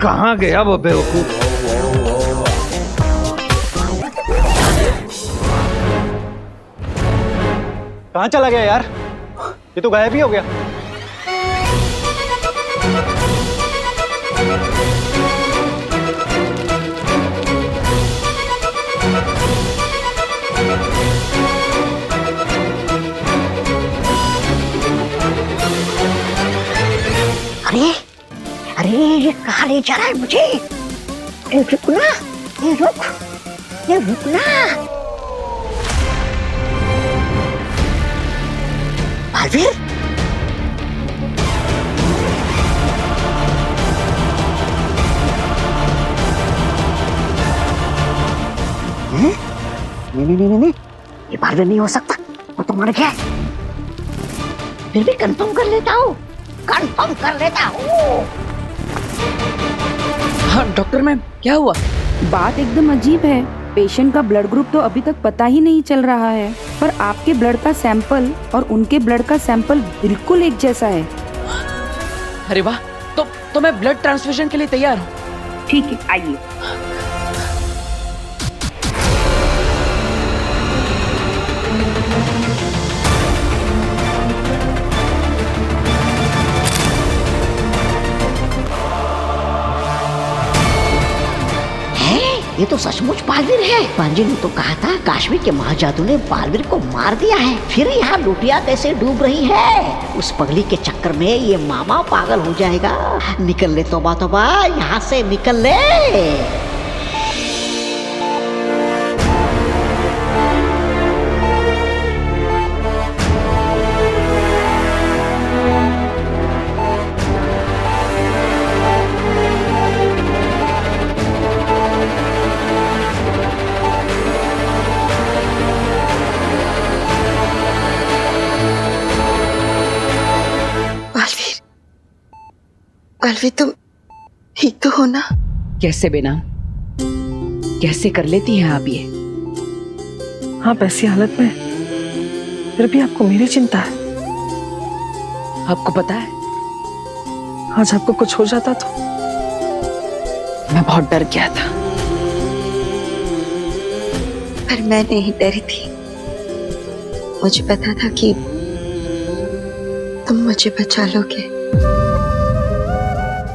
कहाँ गया वो बेवकूफ? कहाँ चला गया यार? ये तो गायब ही हो गया। अरे अरे, ये कहाँ ले जा रहा है मुझे? अरे रुक ना, ये रुक ना। बालवीर, नहीं, ये बालवीर नहीं हो सकता, वो तो मर गया है। फिर भी कंफर्म कर लेता हूँ। हाँ डॉक्टर मैम, क्या हुआ? बात एकदम अजीब है। पेशेंट का ब्लड ग्रुप तो अभी तक पता ही नहीं चल रहा है, पर आपके ब्लड का सैंपल और उनके ब्लड का सैंपल बिल्कुल एक जैसा है। अरे वाह, तो मैं ब्लड ट्रांसफ्यूजन के लिए तैयार हूँ। ठीक है, आइए। ये तो सचमुच बालवीर है। पांजी ने तो कहा था काश्मीर के महाजादू ने बालवीर को मार दिया है, फिर यहाँ लुटिया कैसे डूब रही है? उस पगली के चक्कर में ये मामा पागल हो जाएगा। निकल ले तौबा तौबा, यहाँ से निकल ले। बालवीर, तुम ठीक तो हो ना? कैसे बेनाम, कैसे कर लेती हैं आप ये? आप ऐसी हालत में, फिर भी आपको मेरी चिंता है। आपको पता है, आज आपको कुछ हो जाता तो? मैं बहुत डर गया था। पर मैं नहीं डरी थी। मुझे पता था कि तुम मुझे बचा लोगे।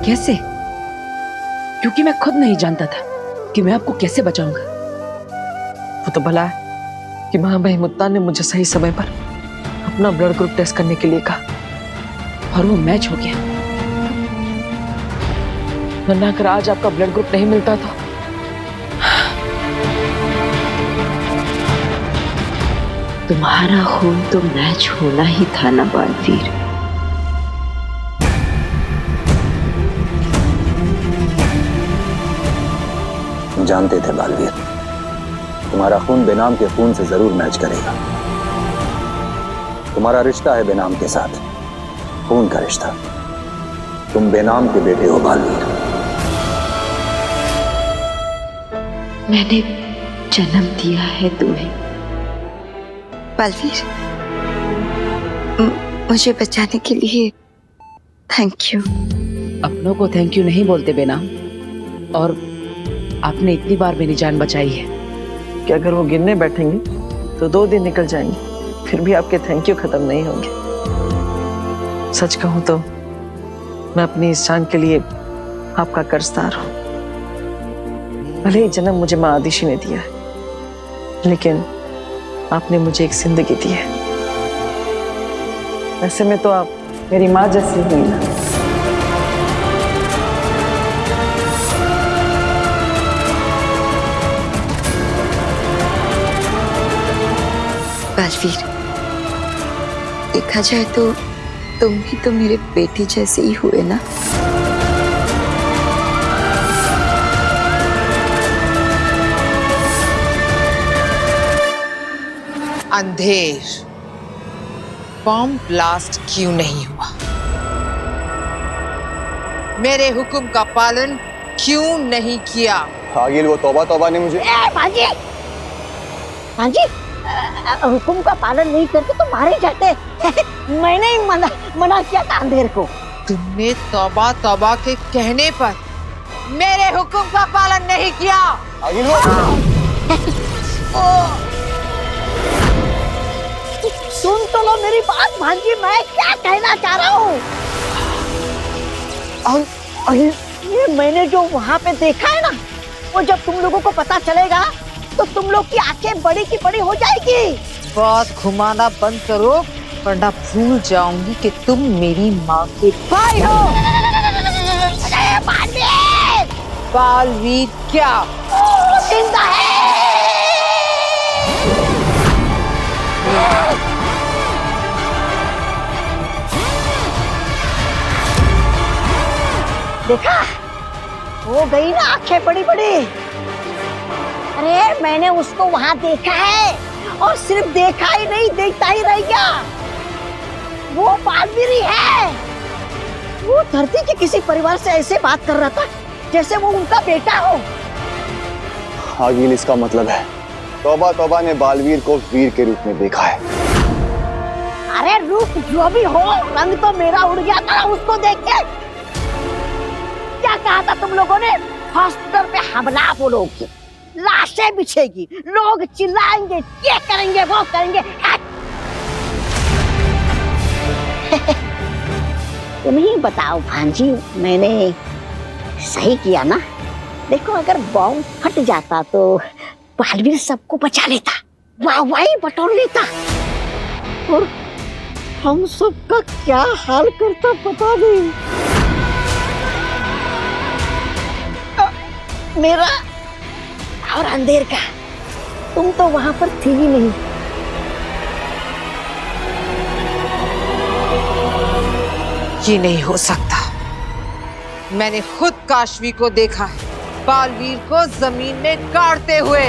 कैसे? क्योंकि मैं खुद नहीं जानता था कि मैं आपको कैसे बचाऊंगा। वो तो भला है कि मां बहिमुत्ता ने मुझे सही समय पर अपना ब्लड ग्रुप टेस्ट करने के लिए कहा और वो मैच हो गया। वरना अगर आज आपका ब्लड ग्रुप नहीं मिलता तो तुम्हारा खून तो मैच होना ही था ना बालवीर। जानते थे बालवीर, तुम्हारा खून बेनाम के खून से जरूर मैच करेगा। तुम्हारा रिश्ता है बेनाम के साथ, खून का रिश्ता। तुम बेनाम के बेटे हो बालवीर। मैंने जन्म दिया है तुम्हें बालवीर। मुझे बचाने के लिए थैंक यू। अपनों को थैंक यू नहीं बोलते बेनाम, और आपने इतनी बार मेरी जान बचाई है कि अगर वो गिनने बैठेंगे तो 2 दिन निकल जाएंगे, फिर भी आपके थैंक यू खत्म नहीं होंगे। सच कहूं तो मैं अपनी इस जान के लिए आपका कर्जदार हूं। भले ही जन्म मुझे माँ आदिशी ने दिया है, लेकिन आपने मुझे एक जिंदगी दी है। ऐसे में तो आप मेरी माँ जैसी हुई ना। बालवीर, देखा जाए तो तुम भी तो मेरे बेटी जैसे ही हुए ना। अंधेर, बॉम्ब ब्लास्ट क्यों नहीं हुआ? मेरे हुक्म का पालन क्यों नहीं किया? आगिल, वो तौबा तौबा ने मुझे पांजी, हुक्म का पालन नहीं करते तो मारे जाते। मैंने ही मना किया था अंधेर को। तुमने तौबा तौबा के कहने पर मेरे हुक्म का पालन नहीं किया। आगे लो। सुन तो लो मेरी बात भांजी, मैं क्या कहना चाह रहा हूँ। और ये मैंने जो वहाँ पे देखा है ना, वो जब तुम लोगों को पता चलेगा तो तुम लोग की आंखें बड़ी की बड़ी हो जाएगी। बात घुमाना बंद करो, वरना भूल जाऊंगी कि तुम मेरी माँ के भाई हो। अरे बालवीर! बालवीर क्या? जिंदा है। देखा, हो गई ना आंखें बड़ी बड़ी। अरे मैंने उसको वहां देखा है, और सिर्फ देखा ही नहीं, देखता ही रह गया। वो बालवीर ही है। वो धरती के किसी परिवार से ऐसे बात कर रहा था जैसे वो उनका बेटा हो। आगिल, इसका मतलब है तौबा तौबा ने बालवीर को वीर के रूप में देखा है। अरे रूप जो भी हो, रंग तो मेरा उड़ गया था उसको देख के। क्या कहा था तुम लोगों ने? हॉस्पिटल पे हमला बोलोगे, लाशें बिछेगी, लोग चिल्लाएंगे, ये करेंगे वो करेंगे। तुम ही बताओ भांजी, मैंने सही किया ना? देखो, अगर बॉम्ब फट जाता तो बालवीर सबको बचा लेता, वाहवाही बटोर लेता, और हम सबका क्या हाल करता पता नहीं। मेरा और अंधेर का, तुम तो वहां पर थी ही नहीं। ये नहीं हो सकता। मैंने खुद काशवी को देखा है, बालवीर को जमीन में गाड़ते हुए।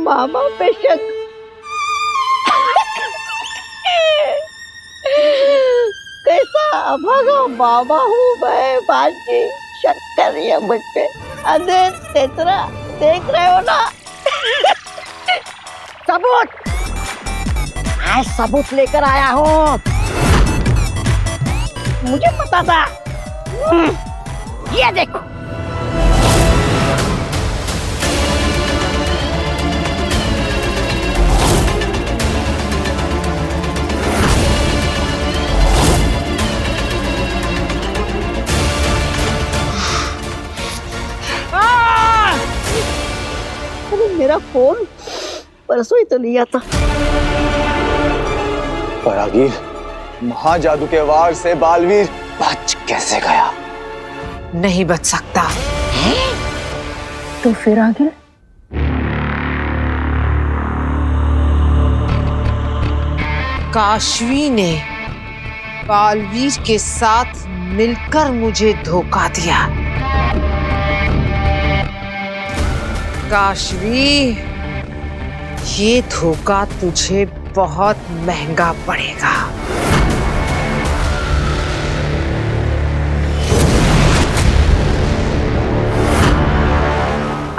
मामा पे शक। कैसा अभागा मामा हूँ मैं भांजी, शक कर रही है मुझ पे। अरे तेतरा, देख रहे हो ना? सबूत, मैं सबूत लेकर आया हूँ। मुझे पता था। ये देखो, मेरा फोन परसों ही तो लिया था। पर आगिल, महाजादू के वार से बालवीर बच कैसे गया? नहीं बच सकता। तो फिर आगे? काशवी ने बालवीर के साथ मिलकर मुझे धोखा दिया। काशवी, ये धोखा तुझे बहुत महंगा पड़ेगा।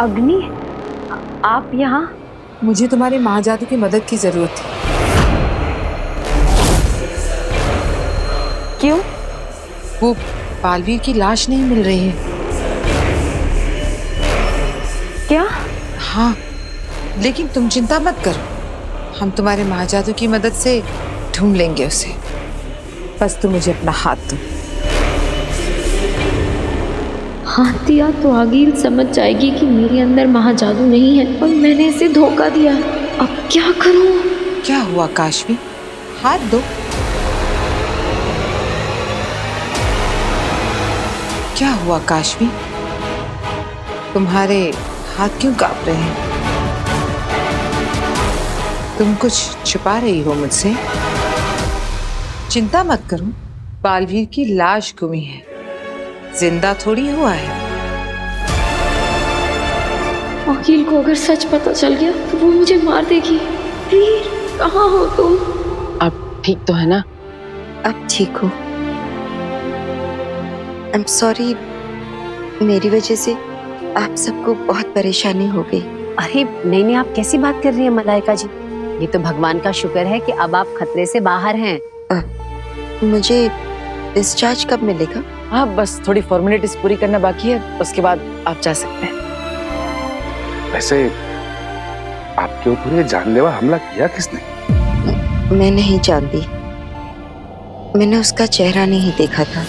अग्नि, आप यहाँ? मुझे तुम्हारे महाजादू की मदद की जरूरत थी। क्यों? वो बालवीर की लाश नहीं मिल रही है। क्या? हाँ, लेकिन तुम चिंता मत करो, हम तुम्हारे महाजादू की मदद से ढूंढ लेंगे उसे। बस तुम मुझे अपना हाथ दो। हाथ दिया तो आगिल समझ जाएगी कि मेरे अंदर महाजादू नहीं है और मैंने इसे धोखा दिया। अब क्या करूं? क्या हुआ काशवी? हाथ दो। क्या हुआ काशवी? तुम्हारे हाथ क्यों कांप रहे हैं? तुम कुछ छुपा रही हो मुझसे? चिंता मत करो, बालवीर की लाश गुमी है, जिंदा थोड़ी हुआ है। वकील को अगर सच पता चल गया तो वो मुझे मार देगी। वीर, कहाँ हो तुम? अब ठीक तो है ना? अब ठीक हो? I'm sorry, मेरी वजह से आप सबको बहुत परेशानी हो गई। अरे नहीं नहीं, आप कैसी बात कर रही हैं मलाइका जी? ये तो भगवान का शुक्र है कि अब आप खतरे से बाहर हैं। मुझे डिस्चार्ज कब मिलेगा? हाँ, बस थोड़ी फॉर्मेलिटीज पूरी करना बाकी है, उसके बाद आप जा सकते हैं। वैसे आपके ऊपर ये जानलेवा हमला किया किसने? मैं नहीं जानती, मैंने उसका चेहरा नहीं देखा था।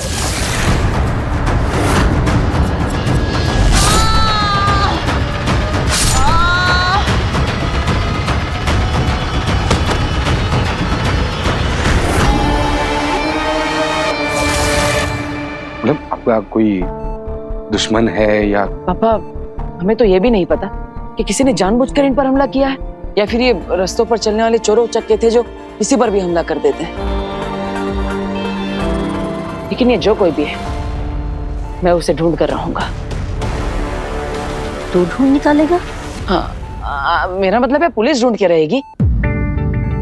मतलब आपका कोई दुश्मन है या? पापा, हमें तो ये भी नहीं पता कि किसी ने जानबूझकर इन पर हमला किया है या फिर ये रास्तों पर चलने वाले चोरों चक्के थे जो किसी पर भी हमला कर देते हैं। लेकिन ये जो कोई भी है, मैं उसे ढूंढ कर रहूंगा। तू ढूंढ निकालेगा? हाँ, मेरा मतलब है पुलिस ढूंढ के रहेगी।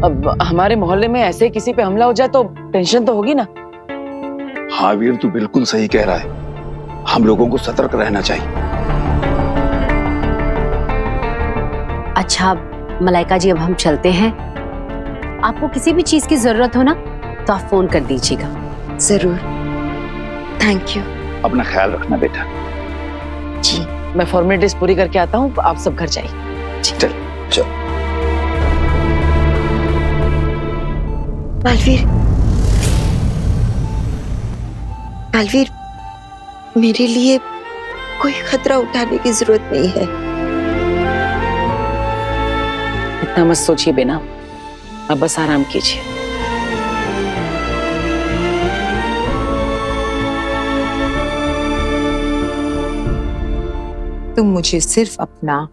अब हमारे मोहल्ले में ऐसे किसी पे हमला हो जाए तो टेंशन तो होगी ना। हाँ वीर, तू बिल्कुल सही कह रहा है, हम लोगों को सतर्क रहना चाहिए। अच्छा मलाइका जी, अब हम चलते हैं। आपको किसी भी चीज की जरूरत हो ना तो आप फोन कर दीजिएगा। जरूर, थैंक यू। अपना ख्याल रखना बेटा। जी। मैं फॉर्मेलिटीज पूरी करके आता हूँ, आप सब घर जाइए। चल चल। बालवीर, बालवीर, मेरे लिए कोई खतरा उठाने की जरूरत नहीं है। इतना मत सोचिए बेना, अब बस आराम कीजिए। तुम मुझे सिर्फ अपना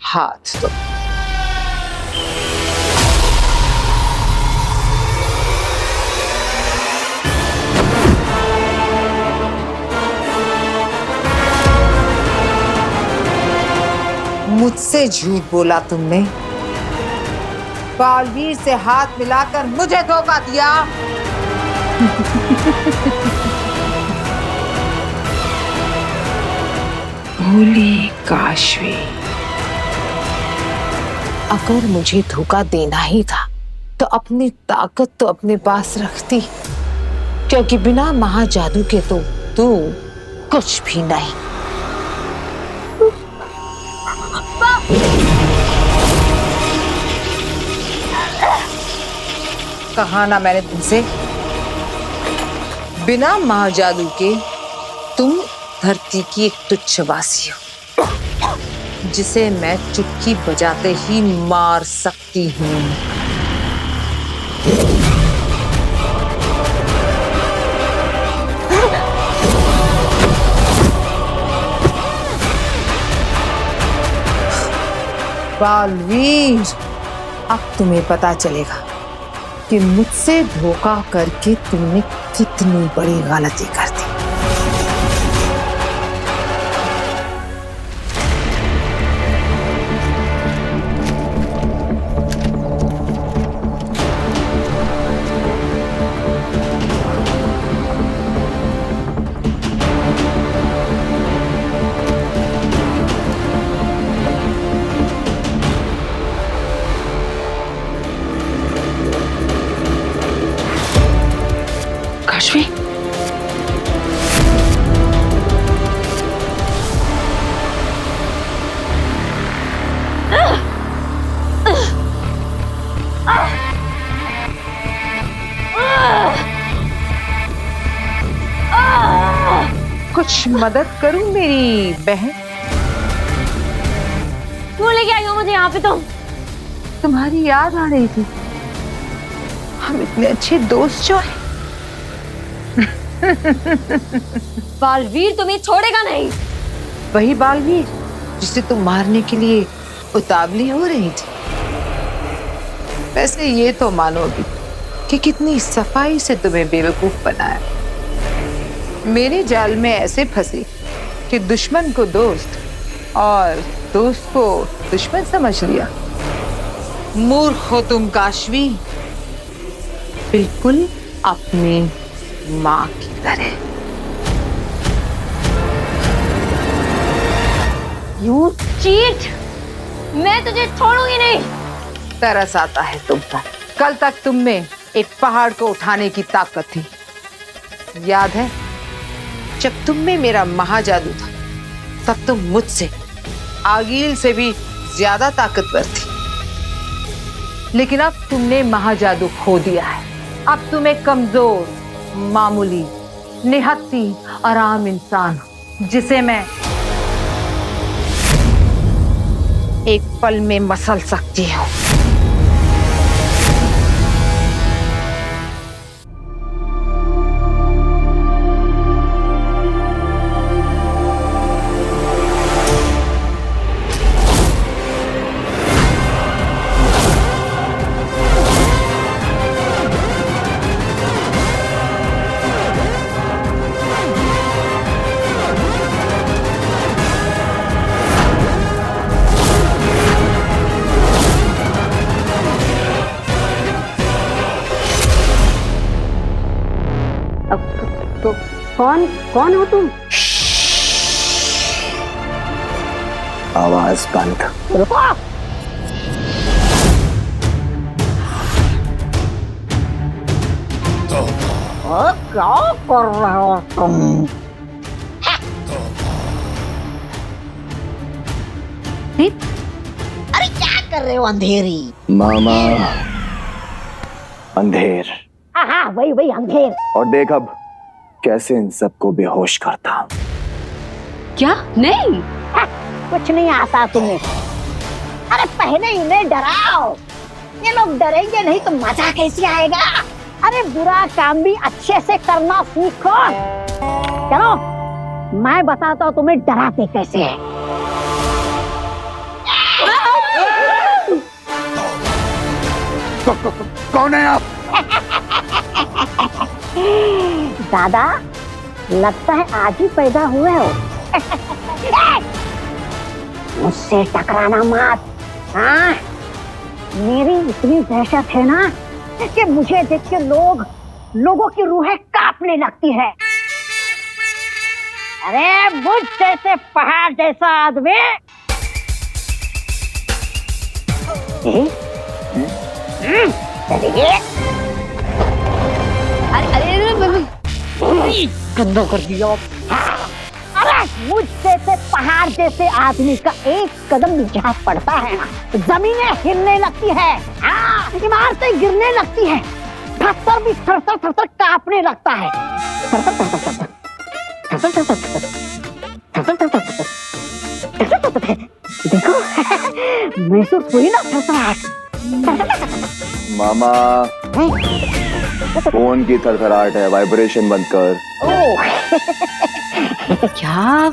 हाथ दो। मुझसे झूठ बोला तुमने, बालवीर से हाथ मिलाकर मुझे धोखा दिया। भोली काशवी, अगर मुझे धोखा देना ही था तो अपनी ताकत तो अपने पास रखती, क्योंकि बिना महाजादू के तो तू कुछ भी नहीं। कहा ना मैंने तुमसे, बिना महाजादू के तुम धरती की एक तुच्छवासी हो, जिसे मैं चुटकी बजाते ही मार सकती हूँ। बालवीर, अब तुम्हें पता चलेगा कि मुझसे धोखा करके तुमने कितनी बड़ी गलती कर दी। काशवी, कुछ मदद करूं मेरी बहन? क्यों लेके आई हो मुझे यहाँ पे? तुम्हारी याद आ रही थी, हम इतने अच्छे दोस्त जो हैं। बालवीर तुम्हें छोड़ेगा नहीं। वही बालवीर जिसे तुम मारने के लिए उतावली हो रही थी। वैसे ये तो मानोगी कि कितनी सफाई से तुम्हें बेवकूफ बनाया। मेरे जाल में ऐसे फंसी कि दुश्मन को दोस्त और दोस्त को दुश्मन समझ लिया। मूर्ख हो तुम काशवी, बिल्कुल अपनी माँ की तरह। You cheat! मैं तुझे छोड़ूंगी नहीं। तरस आता है तुम पर। कल तक तुम में एक पहाड़ को उठाने की ताकत थी, याद है? जब तुम में मेरा महाजादू था तब तुम मुझसे, आगील से भी ज्यादा ताकतवर थी। लेकिन अब तुमने महाजादू खो दिया है। अब तुम एक कमजोर, मामूली, निहत्ती और आम इंसान हो, जिसे मैं एक पल में मसल सकती हूँ। कौन हो तुम? आवाज बंद। रुको। क्या कर रहे हो तुम? अरे क्या कर रहे हो अंधेरी? मामा अंधेर। हाँ वही अंधेर। और देख अब कैसे इन सबको बेहोश करता हूं। क्या? नहीं, कुछ नहीं आता तुम्हें। अरे पहले इन्हें डराओ, ये लोग डरेंगे नहीं तो मजा कैसे आएगा? अरे बुरा काम भी अच्छे से करना सीखो। चलो मैं बताता हूँ तुम्हें डराते कैसे है। कौन है आप? दादा लगता है आज ही पैदा हुए हो। मुझसे टकराना मत। हाँ मेरी इतनी दहशत है ना कि मुझे देख के लोगों की रूहें कांपने लगती है। अरे मुझ जैसे पहाड़ जैसा आदमी गंदा कर दिया। अरे मुझ जैसे पहाड़ जैसे आदमी का एक कदम भी जहाँ पड़ता है ना जमीनें हिलने लगती है। हाँ इमारतें गिरने लगती है, पत्थर भी थर-थर कांपने लगता है। देखो महसूस हुई ना थरथराहट? मामा फोन की थरथराहट है, वाइब्रेशन बंद कर। क्या?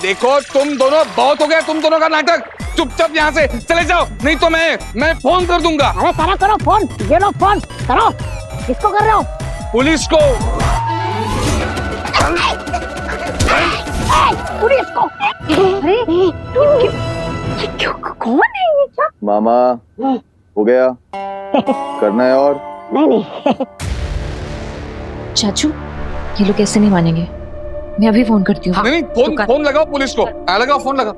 देखो तुम दोनों बहुत हो गया, तुम दोनों का नाटक। चुपचाप यहाँ से चले जाओ, नहीं तो मैं फोन कर दूंगा। अरे करो फोन, ये लो फोन करो। किसको कर रहे हो? पुलिस को। पुलिस को? कौन है ये? मामा हो गया, करना है और? नहीं। चाचू ये लोग ऐसे नहीं मानेंगे, मैं अभी फोन करती हूँ। नहीं फोन लगाओ पुलिस को। लगाओ फोन लगाओ।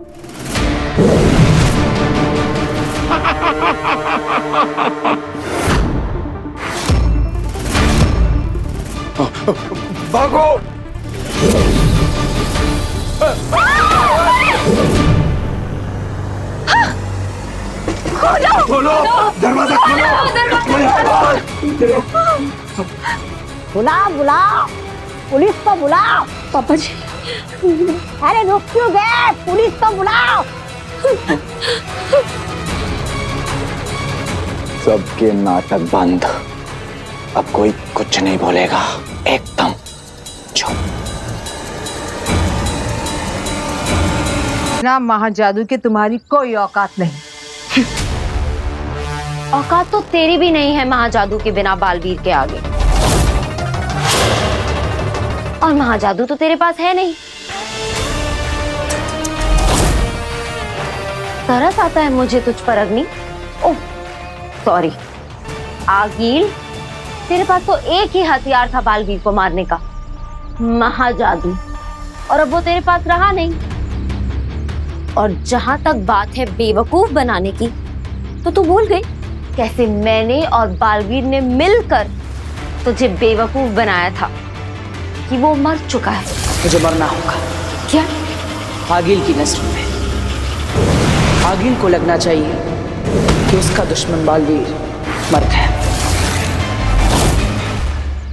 भागो। खोलो दरवाजा खोलो। बुलाओ पुलिस को बुलाओ। पापा जी अरे रुक क्यों गए? पुलिस को बुलाओ। सबके नाटक बंद, अब कोई कुछ नहीं बोलेगा, एकदम चुप। ना महाजादू के तुम्हारी कोई औकात नहीं। औकात तो तेरी भी नहीं है महाजादू के बिना बालवीर के आगे। और महाजादू तो तेरे पास है नहीं। तरस आता है मुझे तुझ पर अग्नि। ओह सॉरी आगील, तेरे पास तो एक ही हथियार था बालवीर को मारने का, महाजादू, और अब वो तेरे पास रहा नहीं। और जहां तक बात है बेवकूफ बनाने की, तो तू भूल गई कैसे मैंने और बालवीर ने मिलकर तुझे बेवकूफ बनाया था कि वो मर चुका है। मुझे मरना होगा। क्या? आगिल की नजरों में आगिल को लगना चाहिए कि उसका दुश्मन बालवीर मर गया।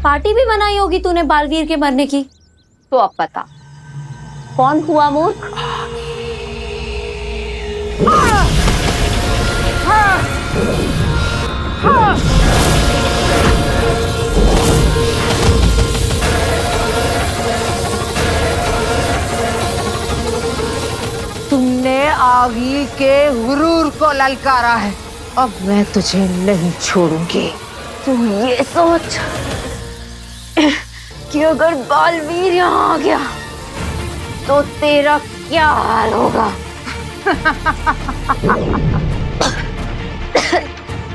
पार्टी भी बनाई होगी तूने बालवीर के मरने की, तो अब पता कौन हुआ मूर्ख। तुमने आगिल के गुरूर को ललकारा है, अब मैं तुझे नहीं छोड़ूंगी। तू ये सोच कि अगर बालवीर यहाँ आ गया तो तेरा क्या हाल होगा।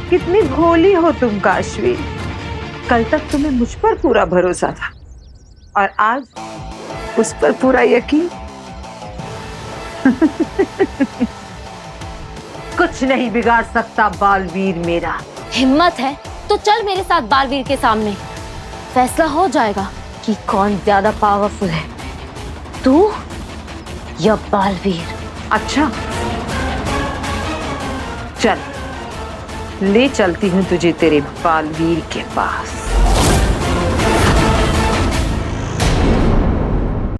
कितनी भोली हो तुम काशवी। कल तक तुम्हें मुझ पर पूरा भरोसा था और आज उस पर पूरा यकीन। कुछ नहीं बिगाड़ सकता बालवीर मेरा। हिम्मत है तो चल मेरे साथ बालवीर के सामने, फैसला हो जाएगा कि कौन ज्यादा पावरफुल है, तू या बालवीर। अच्छा चल, ले चलती हूँ तुझे तेरे बालवीर के पास।